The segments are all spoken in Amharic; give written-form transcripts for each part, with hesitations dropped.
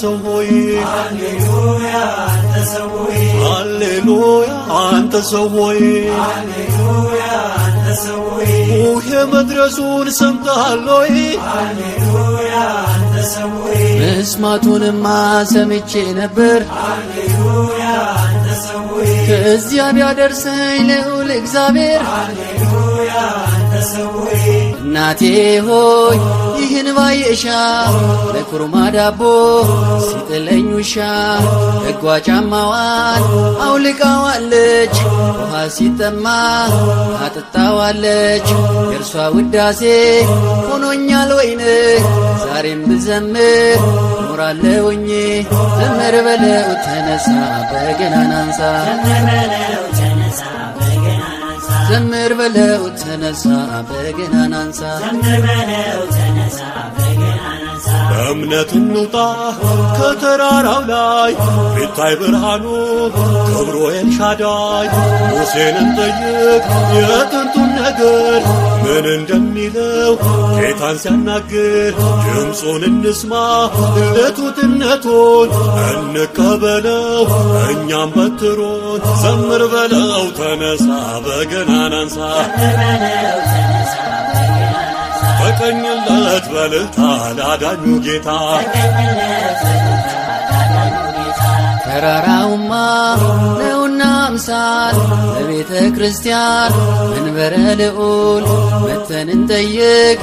ሰው ሆይ ሃሌሉያ አንተ ሰው ሆይ ሃሌሉያ አንተ ሰው ሆይ ሃሌሉያ አንተ ሰው ሆይ ቡሄ መድረሱን ሰምተሃል ሆይ ሃሌሉያ አንተ ሰው ሆይ መስማቱንማ ሰምቼ ነበር ሃሌሉያ አንተ ሰው ሆይ ከዚያ ቢያደርሰኝ ልዑል እግዚአብሔር ሃሌሉያ አንተ ሰው ሆይ እናቴ ሆይ ይህን ባየሻ ለኩርማ ዳቦ ሲጥለኝ ውሻ ሕጓ ጫማዋን አውልቃዋለች ውሃ ሲጠማ አጥጣዋለች የእርሷ ውዳሴ ሆኖኛል ወይን ዛሬም ብዘምር ኖራለሁኝ ዘምር በለው ተነሳ በገናን አንሳ ዘምር በለው ተነሳ በገናን አንሳ በእምነት እንውጣ ከተራራው ላይ ይታይ ብርሃኑ ክብሩ ኤልሻዳይ ሙሴን እንጠይቅ የጥንቱን ነገር ምን እንደሚለው ጌታን ሲያናግር ድምፁን እንስማ ለቱትነቱን እንቀበለው እኛም በትሮን ዘምር በለው ተነሳ በገናን አንሳ ተቀኝለት በልልታ ላዳኙ ጌታ ተራራውማ ነውና አምሳል በቤተ ክርስቲያን መንበረ ልዑል መተን እንጠይቅ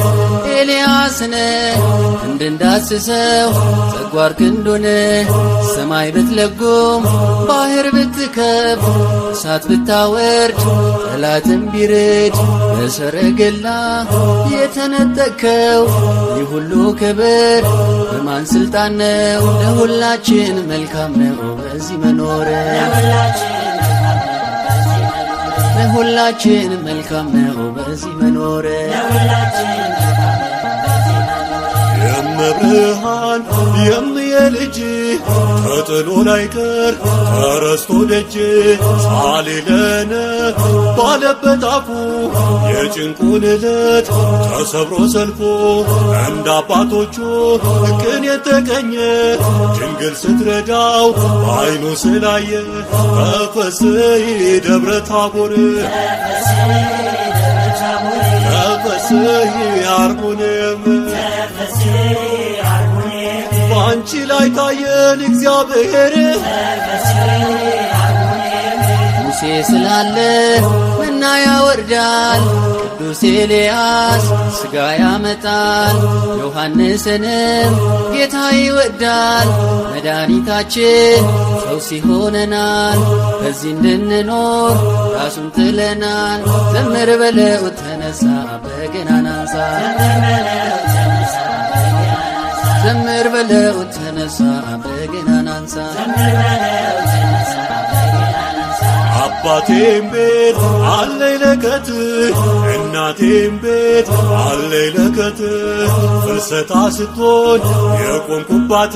ኤልያስን እንድንዳስሰው ጸጓር ክንዱን ሰማይ ብትለጉም ባህር ብትከብ እሳት ብታወርድ ጠላትን ቢርድ በሰረገላ የተነጠቅከው ይህ ሁሉ ክብር በማን ስልጣን ነው? ለሁላችን መልካም ነው በዚህ መኖር ለሁላችን መልካም ነው በዚህ መኖር የመብርሃን የምየልጅ ተጥሎ ላይቀር ተረስቶ ደጅ ሳሊለነ ባለበት አፉ የጭንቁን ዕለት ተሰብሮ ሰልፎ እንደ አባቶቹ ቅን የተቀኘ ድንግል ስትረዳው በዓይኑ ስላየ ተፈሥሒ ደብረ ታቦር ተፈሥሒ አርሞንየም በአንቺ ላይ ታየን እግዚአብሔር ሙሴ ስላለ መና ያወርዳል ቅዱስ ኤልያስ ሥጋ ያመጣል ዮሐንስንም ጌታ ይወዳል መድኃኒታችን ፈውስ ይሆነናል በዚህ እንድንኖር ራሱን ጥለናል ዘምር በለው ተነሳ በገናን አንሳ ዘምር በለው ተነሳ በገናን አንሳ አባቴም ቤት አለኝ ለከት እናቴም ቤት አለኝ ለከት ፍልሰታ ስትሆን የቆምኩባት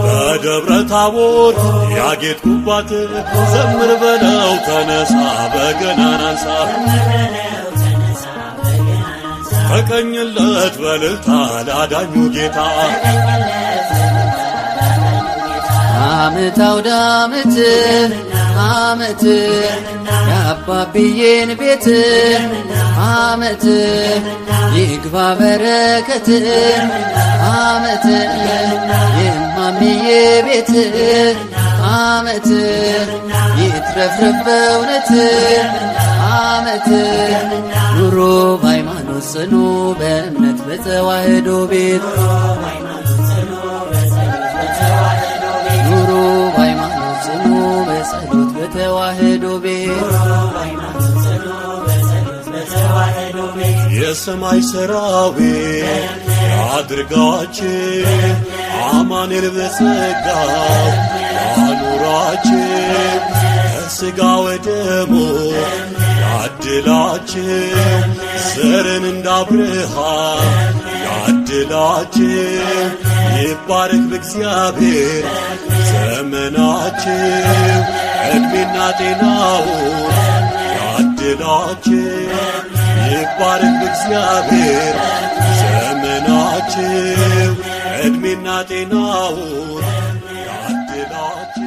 በደብረ ታቦር ያጌጥኩባት ዘምር በለው ተነሳ በገናን አንሳ ተቀኝለት በልልታ ላዳኙ ጌታ ዓመት አውደ ዓመት ዓመት የአባብዬን ቤት ዓመት ይግባ በረከት ዓመት የማምዬ ቤት ዓመት ይትረፍረፍ በእውነት ዓመት ኑሮ በሃይማኖት ጽኑ በእምነት በተዋህዶ ቤት ኑሮ በሃይማኖት ጽኑ በጸሎት በተዋህዶ ቤት የሰማይ ሰራዊት ያድርጋችን አማኑኤል በጸጋው ያኑራችን ከሥጋ ወደሙ ያድላችን ዘርን እንደ አብርሃም ያድላችን ይባረክ በእግዚአብሔር ዘመናችን ዕድሜና ጤናውን ያድላችን ይባረክ በእግዚአብሔር ዘመናችን ዕድሜና ጤናውን ድንግላችን